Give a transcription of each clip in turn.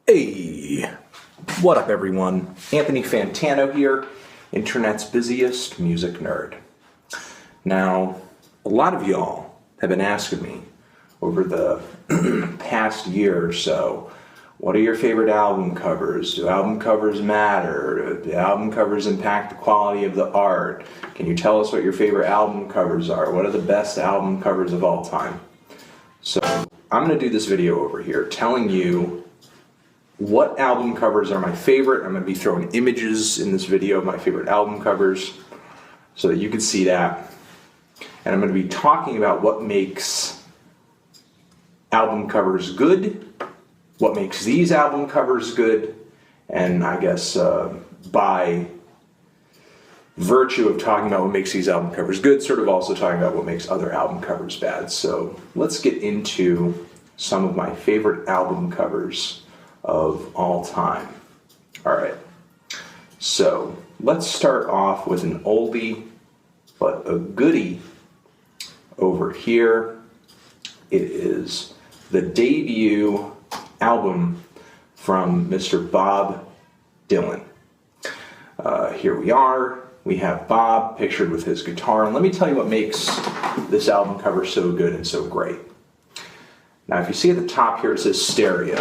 Hey, what up everyone? Anthony Fantano here, internet's busiest music nerd. Now, a lot of y'all have been asking me over the past year or so, what are your favorite album covers? Do album covers matter? Do album covers impact the quality of the art? Can you tell us what your favorite album covers are? What are the best album covers of all time? So, I'm going to do this video over here telling you what album covers are my favorite. I'm going to be throwing images in this video of my favorite album covers so that you can see that. And I'm going to be talking about what makes album covers good, what makes these album covers good, and I guess by virtue of talking about what makes these album covers good, sort of also talking about what makes other album covers bad. So let's get into some of my favorite album covers of all time. Alright, so let's start off with an oldie but a goodie over here. It is the debut album from Mr. Bob Dylan. Here we are. We have Bob pictured with his guitar, and let me tell you what makes this album cover so good and so great. Now, if you see at the top here, it says stereo.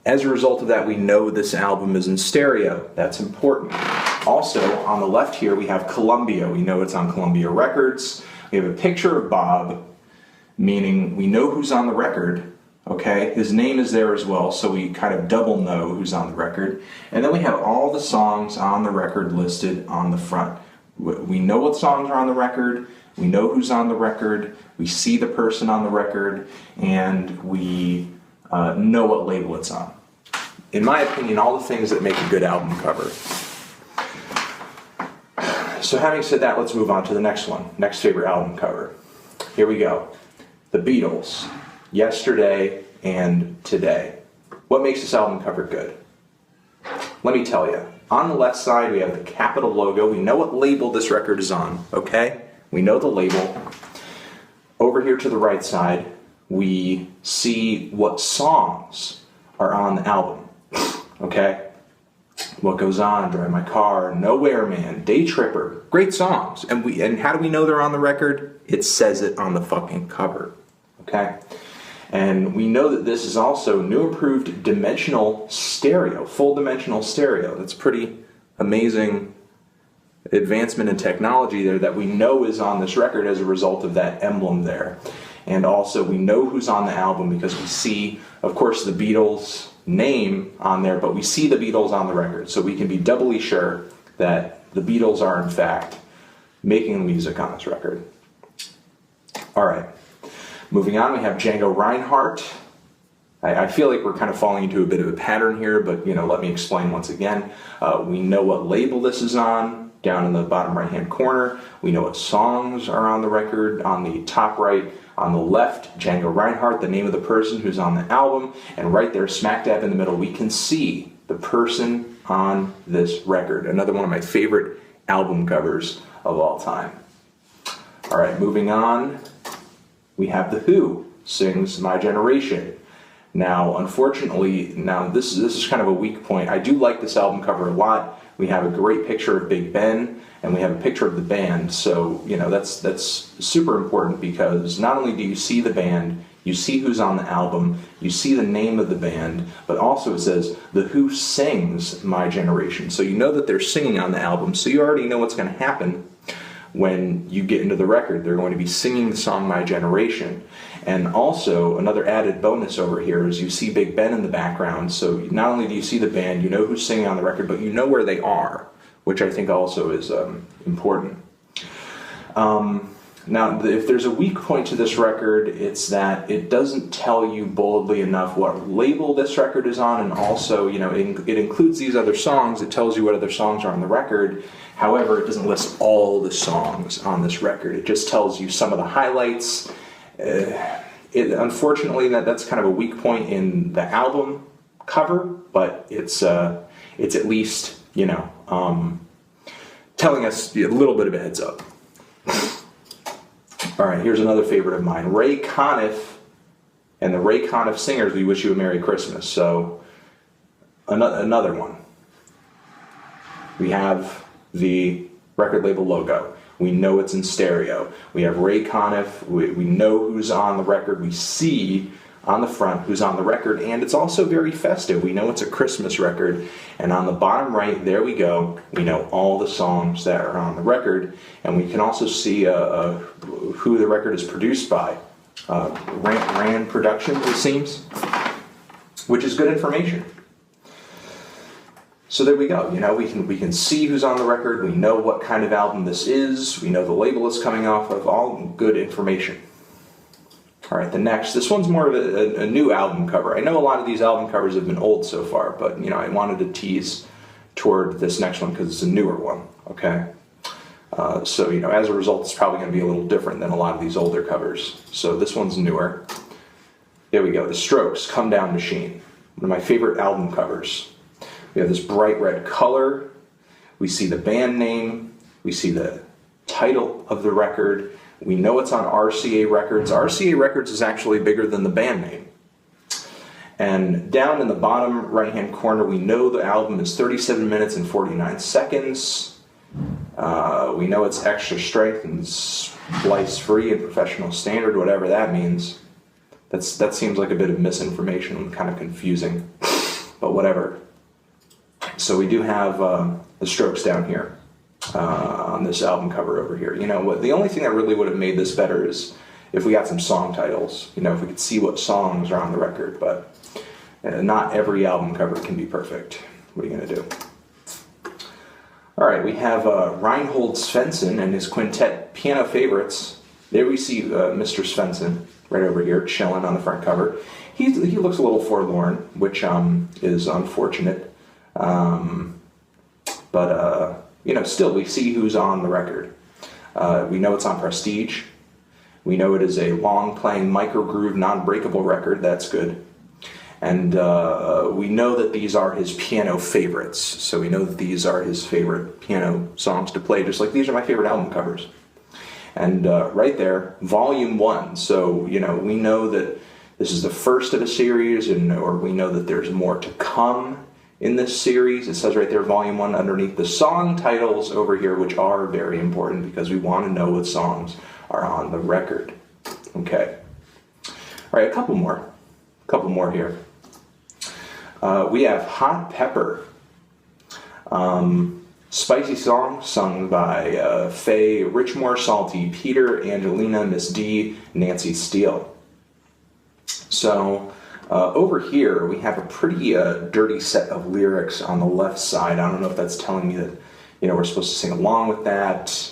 As a result of that, we know this album is in stereo. That's important. Also, on the left here, we have Columbia. We know it's on Columbia Records. We have a picture of Bob, meaning we know who's on the record, okay? His name is there as well, so we kind of double know who's on the record. And then we have all the songs on the record listed on the front. We know what songs are on the record, we know who's on the record, we see the person on the record, and we know what label it's on. In my opinion, all the things that make a good album cover. So having said that, let's move on to the next one. Next favorite album cover. Here we go. The Beatles, Yesterday and Today. What makes this album cover good? Let me tell you. On the left side, we have the Capitol logo. We know what label this record is on, okay? We know the label. Over here to the right side, we see what songs are on the album, okay? What Goes On, Drive My Car, Nowhere Man, Day Tripper, great songs. And how do we know they're on the record? It says it on the fucking cover, okay? And we know that this is also new improved dimensional stereo, full dimensional stereo. That's pretty amazing advancement in technology there that we know is on this record as a result of that emblem there. And also we know who's on the album because we see, of course, the Beatles name on there, but we see the Beatles on the record. So we can be doubly sure that the Beatles are in fact making the music on this record. Alright, moving on, we have Django Reinhardt. I feel like we're kind of falling into a bit of a pattern here, but let me explain once again. We know what label this is on, down in the bottom right hand corner. We know what songs are on the record on the top right. On the left, Django Reinhardt, the name of the person who's on the album, and right there, smack dab in the middle, we can see the person on this record. Another one of my favorite album covers of all time. All right, moving on, we have The Who sings My Generation. Now, unfortunately, this is kind of a weak point. I do like this album cover a lot. We have a great picture of Big Ben, and we have a picture of the band. So, that's super important because not only do you see the band, you see who's on the album, you see the name of the band, but also it says, The Who sings My Generation. So you know that they're singing on the album, so you already know what's going to happen when you get into the record. They're going to be singing the song My Generation. And also, another added bonus over here is you see Big Ben in the background, so not only do you see the band, you know who's singing on the record, but you know where they are, which I think also is important. Now, if there's a weak point to this record, it's that it doesn't tell you boldly enough what label this record is on, and also, it includes these other songs. It tells you what other songs are on the record. However, it doesn't list all the songs on this record. It just tells you some of the highlights. Unfortunately, that's kind of a weak point in the album cover, but it's at least, telling us a little bit of a heads up. All right, here's another favorite of mine. Raycon And the Raycon of singers, we wish you a Merry Christmas. So, another one. We have the record label logo. We know it's in stereo. We have Raycon. We know who's on the record. We see on the front who's on the record, and it's also very festive. We know it's a Christmas record, and on the bottom right, there we go. We know all the songs that are on the record, and we can also see who the record is produced by. Rand Productions, it seems, which is good information. So there we go. You know, we can see who's on the record. We know what kind of album this is. We know the label it's coming off of. All good information. All right, this one's more of a new album cover. I know a lot of these album covers have been old so far, but you know, I wanted to tease toward this next one because it's a newer one. Okay, so you know, as a result, it's probably going to be a little different than a lot of these older covers. So this one's newer. There we go. The Strokes, "Come Down Machine," one of my favorite album covers. We have this bright red color. We see the band name. We see the title of the record. We know it's on RCA Records. RCA Records is actually bigger than the band name. And down in the bottom right-hand corner, we know the album is 37 minutes and 49 seconds. We know it's extra strength and splice-free and professional standard, whatever that means. That seems like a bit of misinformation and kind of confusing, but whatever. So we do have the Strokes down here. On this album cover over here. You know what? The only thing that really would have made this better is if we got some song titles. You know, if we could see what songs are on the record. But not every album cover can be perfect. What are you going to do? All right, we have Reinhold Svensson and his quintet Piano Favorites. There we see Mr. Svensson right over here, chilling on the front cover. He looks a little forlorn, which is unfortunate. But you know, still, we see who's on the record. We know it's on Prestige. We know it is a long-playing micro-groove, non-breakable record. That's good. And we know that these are his piano favorites. So we know that these are his favorite piano songs to play, just like these are my favorite album covers. And right there, Volume 1. So, you know, we know that this is the first of a series, or we know that there's more to come in this series. It says right there, Volume 1, underneath the song titles over here, which are very important because we want to know what songs are on the record. Okay. All right, a couple more here. We have Hot Pepper. Spicy song sung by Faye, Richmore, Salty, Peter, Angelina, Miss D, Nancy Steele. So, over here, we have a pretty dirty set of lyrics on the left side. I don't know if that's telling me that, you know, we're supposed to sing along with that.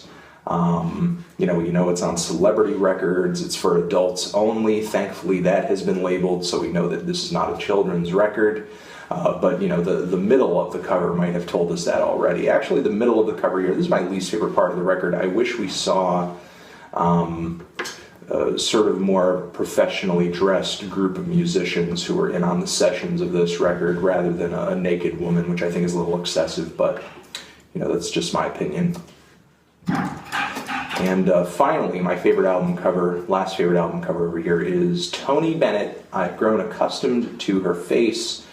You know it's on Celebrity Records. It's for adults only. Thankfully, that has been labeled, so we know that this is not a children's record. But, you know, the middle of the cover might have told us that already. Actually, the middle of the cover here, this is my least favorite part of the record. I wish we saw sort of more professionally dressed group of musicians who were in on the sessions of this record rather than a naked woman, which I think is a little excessive, but you know, that's just my opinion. And finally, my favorite album cover, last favorite album cover over here is Tony Bennett, I've Grown Accustomed to Her Face.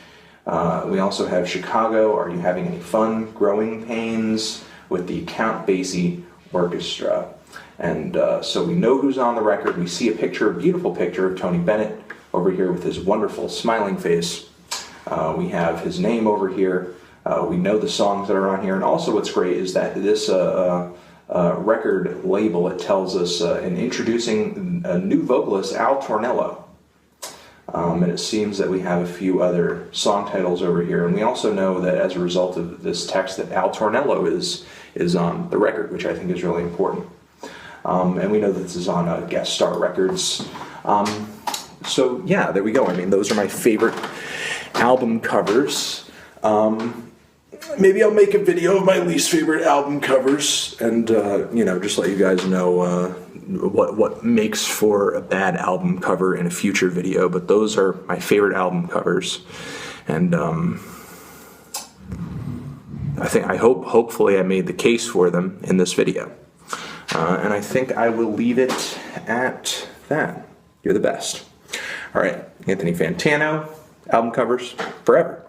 We also have Chicago, Are You Having Any Fun? Growing Pains with the Count Basie Orchestra. And so we know who's on the record. We see a beautiful picture of Tony Bennett over here with his wonderful smiling face. We have his name over here. We know the songs that are on here. And also what's great is that this record label, it tells us in introducing a new vocalist, Al Tornello. And it seems that we have a few other song titles over here. And we also know that as a result of this text that Al Tornello is on the record, which I think is really important. And we know that this is on Guest Star Records. So yeah, there we go. I mean, those are my favorite album covers. Maybe I'll make a video of my least favorite album covers and, you know, just let you guys know what makes for a bad album cover in a future video. But those are my favorite album covers. And hopefully I made the case for them in this video. And I think I will leave it at that. You're the best. All right, Anthony Fantano, album covers forever.